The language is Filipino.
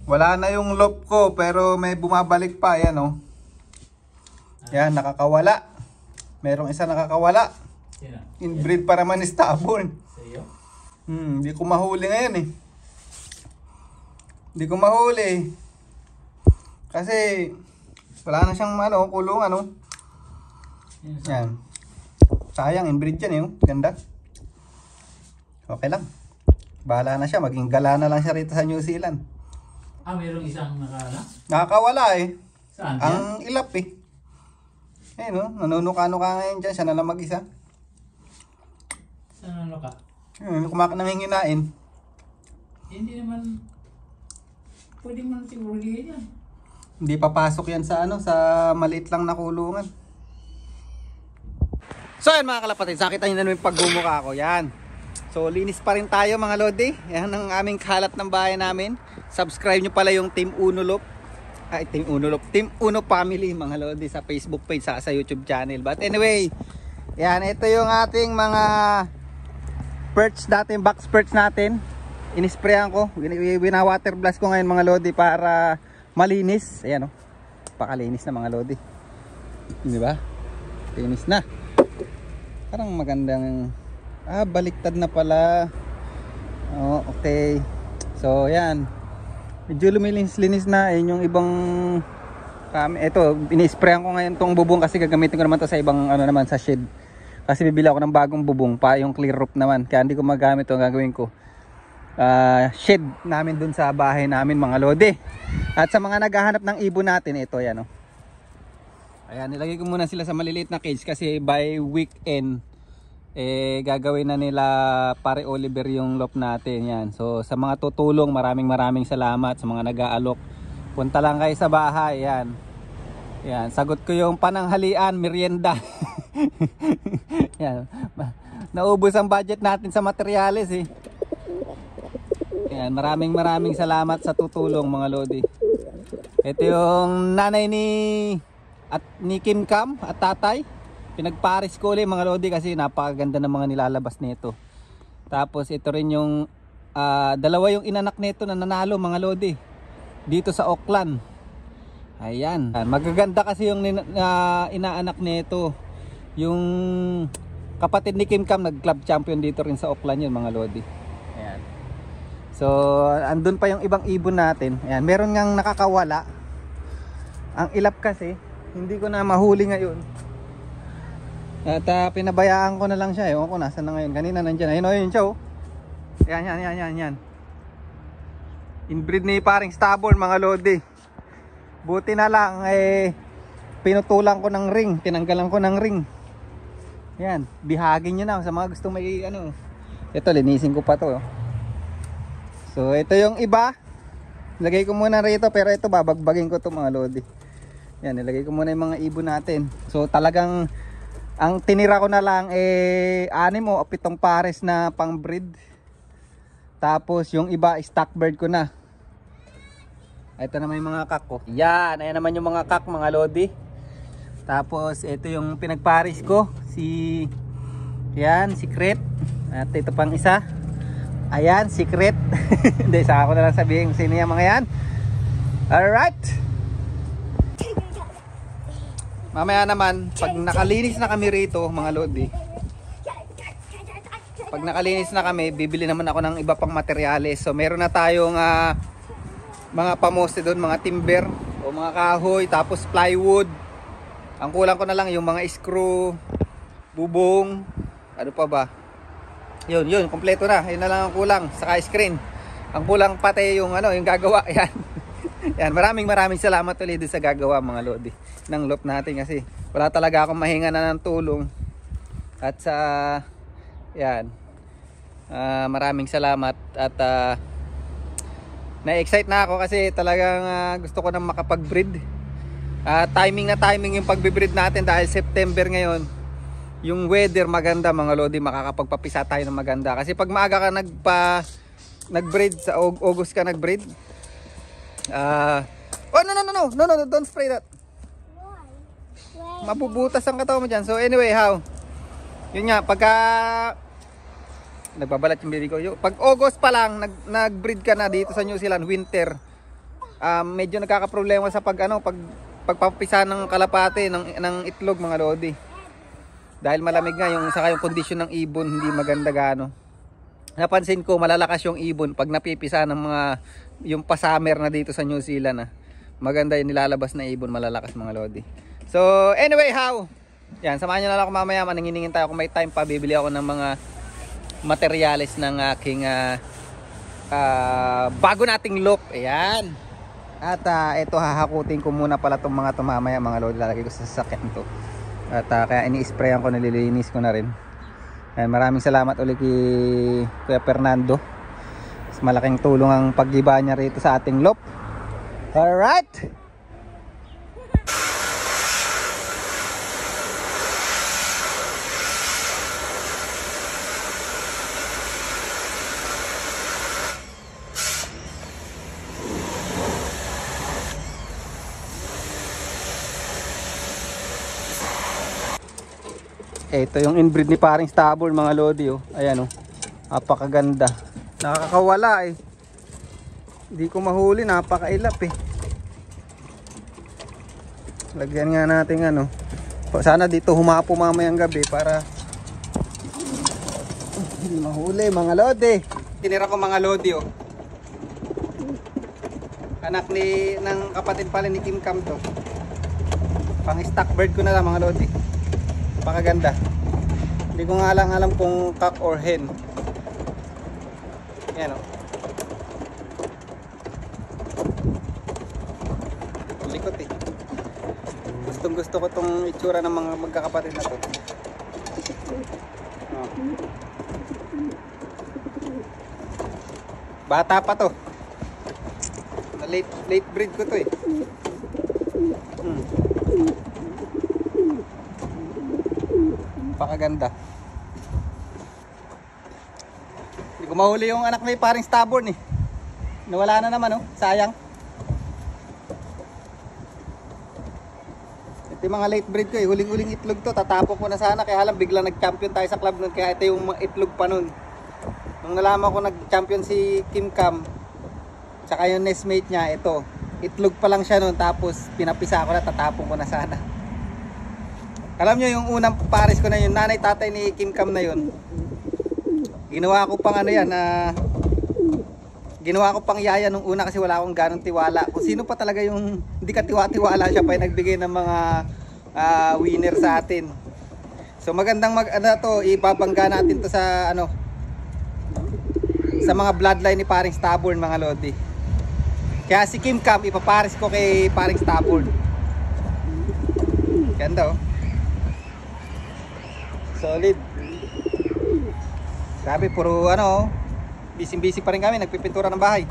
Wala na yung loop ko pero may bumabalik pa. Yan oh. Yan, nakakawala. Merong isa nakakawala. Inbreed pa naman ni Stubborn. Hindi ko mahuli ngayon eh. Hindi ko mahuli. Kasi wala na siyang kulungan oh. Yan. Sayang, inbreed yan eh. Ganda. Okay lang. Bahala na siya. Maging gala na lang siya rito sa New Zealand. Mayroong isang nakakawala eh. Saan ang yan? Ilap eh. Ayun oh. Nanunuka-nuka ngayon dyan. Siya na lang mag-isa. Saan nanunuka? Kumakananginginain. Hindi naman. Pwede mo natin ulihin yan. Hindi papasok yan sa sa maliit lang na kulungan. So yan mga kalapatid, sakita nyo na naman yung paggumuka ako. Yan. So linis pa rin tayo mga lodi. Yan ang aming kalat ng bahay namin. Subscribe nyo pala yung Team Uno Loop. Team Uno Loop. Team Uno Family mga lodi sa Facebook page sa YouTube channel. But anyway, yan, ito yung ating mga perch natin, box perch natin. Inisprayan ko. Wina-water blast ko ngayon mga lodi para malinis. Ayan oh. Pakalinis na mga lodi. Di ba? Linis na. Parang magandang baliktad na pala. Oh, okay. So, yan. Medyo lumilis-linis na. Ayun yung ibang ito, ini-sprayan ko ngayon tong bubong kasi gagamitin ko naman to sa ibang naman sa shed. Kasi bibili ako ng bagong bubong pa, yung clear roof naman. Kaya hindi ko magamit to, gagawin ko shed namin dun sa bahay namin mga lodi. At sa mga naghahanap ng ibon natin, ito yan oh. Ayan, nilagay ko muna sila sa maliliit na cage kasi by weekend gagawin na nila pare Oliver yung loop natin. Yan. So sa mga tutulong, maraming salamat sa mga nag-aalok. Punta lang kayo sa bahay. Yan. Yan, sagot ko yung pananghalian, merienda. Yan. Naubos ang budget natin sa materyales eh. Yan, maraming salamat sa tutulong mga lodi. Ito yung nanay ni Kim Cam at tatay. Pinagparis ko ulit mga lodi kasi napakaganda ng mga nilalabas nito. Tapos ito rin yung dalawa yung inanak nito na nanalo mga lodi dito sa Auckland. Ayan, magaganda kasi yung inaanak nito. Yung kapatid ni Kim Cam nag-club champion dito rin sa Auckland yun mga lodi. Ayan. So andun pa yung ibang ibon natin. Ayan, meron ngang nakakawala. Ang ilap kasi hindi ko na mahuli ngayon. At pinabayaan ko na lang siya. Ewan ko nasaan na ngayon. Kanina nandiyan. Ayun siya oh. Yan. Inbreed ni paring Stubborn mga lodi. Buti na lang pinutulan ko ng ring. Tinanggalan ko ng ring. Yan. Bihagin nyo na sa mga gustong may Ito linisin ko pa to oh. So ito yung iba. Lagay ko muna rito pero ito babagbagin ko to mga lodi. Yan, nilagay ko muna yung mga ibon natin. So talagang ang tinira ko na lang 6 o 7 pares na pang breed. Tapos yung iba stock bird ko na. Ito naman yung mga kak ko. Yan, ayan naman yung mga kak mga lodi. Tapos ito yung pinagparis ko, si secret. At ito pang isa. Ayan, secret. Hindi, saka ko na lang sabihin sino yung mga yan. Alright. Mamaya naman, pag nakalinis na kami rito mga lodi, pag nakalinis na kami, bibili naman ako ng iba pang materyales. So meron na tayong mga pamoste doon, mga timber o mga kahoy, tapos plywood. Ang kulang ko na lang yung mga screw, bubong, ano pa ba? Yun, kompleto na. Yun na lang ang kulang, saka screen. Ang kulang pati yung yung gagawa. Yan. Yan, maraming salamat ulit sa gagawa mga lodi ng loop natin kasi wala talaga akong mahinga na ng tulong. At sa yan, maraming salamat at na-excite na ako kasi talagang gusto ko na makapag-breed. Timing yung pagbe-breed natin dahil September ngayon. Yung weather maganda mga lodi, makakapagpapisa tayo ng maganda. Kasi pag maaga ka nag-breed, sa August ka nag-breed. No, don't spray that. Mabubutas ang katawan mo dyan. So anyway, yun nga, pagka Nagbabalat yung baby ko. Pag August pa lang, nag-breed ka na dito sa New Zealand, winter. Medyo nagkakaproblema sa pagpapisa ng kalapate, ng itlog mga lodi. Dahil malamig nga saka yung kondisyon ng ibon, hindi maganda gaano. Napansin ko malalakas yung ibon pag napipisa ng yung pa-summer na dito sa New Zealand. Maganda yung nilalabas na ibon, malalakas mga lodi. So anyway, yan, samahan nyo na lang ako mamaya. Maningin tayo kung may time pa. Bibili ako ng mga materyales ng aking bago nating loop. Ayan. At ito, hahakutin ko muna pala itong mga mamaya mga lodi. Lalagay ko sa sasakyan to. At kaya ini-sprayan ko, nililinis ko na rin. Ayan, maraming salamat ulit kay Kuya Fernando. Malaking tulong ang paggiba niya rito sa ating loop. Alright. Ito yung inbreed ni paring Stubborn mga lodi, oh. Ayan, oh. Napakaganda. Nakakawala eh. Hindi ko mahuli, napakailap eh. Lagyan nga natin sana dito humapo mamayang gabi para hindi mahuli mga lodi. Tinira ko mga lodi, oh. Anak ng kapatid pala ni Kim Cam to. Pang stock bird ko na lang mga lodi. Napakaganda. Hindi ko nga alam kung cock or hen. Yan, oh. Likot eh. Gustong gusto ko tong itsura ng mga magkakapatid na to. Oh. Bata pa to. Late breed ko to eh. Napakaganda. Hindi ko mahuli yung anak ni paring Stubborn eh. Nawala na naman, oh. Sayang. Ito yung mga late breed ko eh. Huling-huling itlog to. Tatapok ko na sana. Kaya alam, biglang nag-champion tayo sa club nun. Kaya ito yung mga itlog pa nun. Nung nalaman ko nag-champion si Kim Cam, tsaka yung nestmate niya, ito. Itlog pa lang siya nun. Tapos pinapisa ko na. Tatapok ko na sana. Alam nyo yung unang pares ko na yun, nanay tatay ni Kim Cam na yun. Ginawa ko pang ginawa ko pang yaya nung una kasi wala akong ganong tiwala. Kung sino pa talaga yung hindi ka tiwala siya pa yung nagbigay ng mga winner sa atin. So magandang ibabangga natin to sa sa mga bloodline ni paring Stubborn mga lodi. Kaya si Kim Cam ipapares ko kay paring Stubborn. Ganda, oh. Solid. Grabe, puro busy pa rin kami, nagpipintura ng bahay.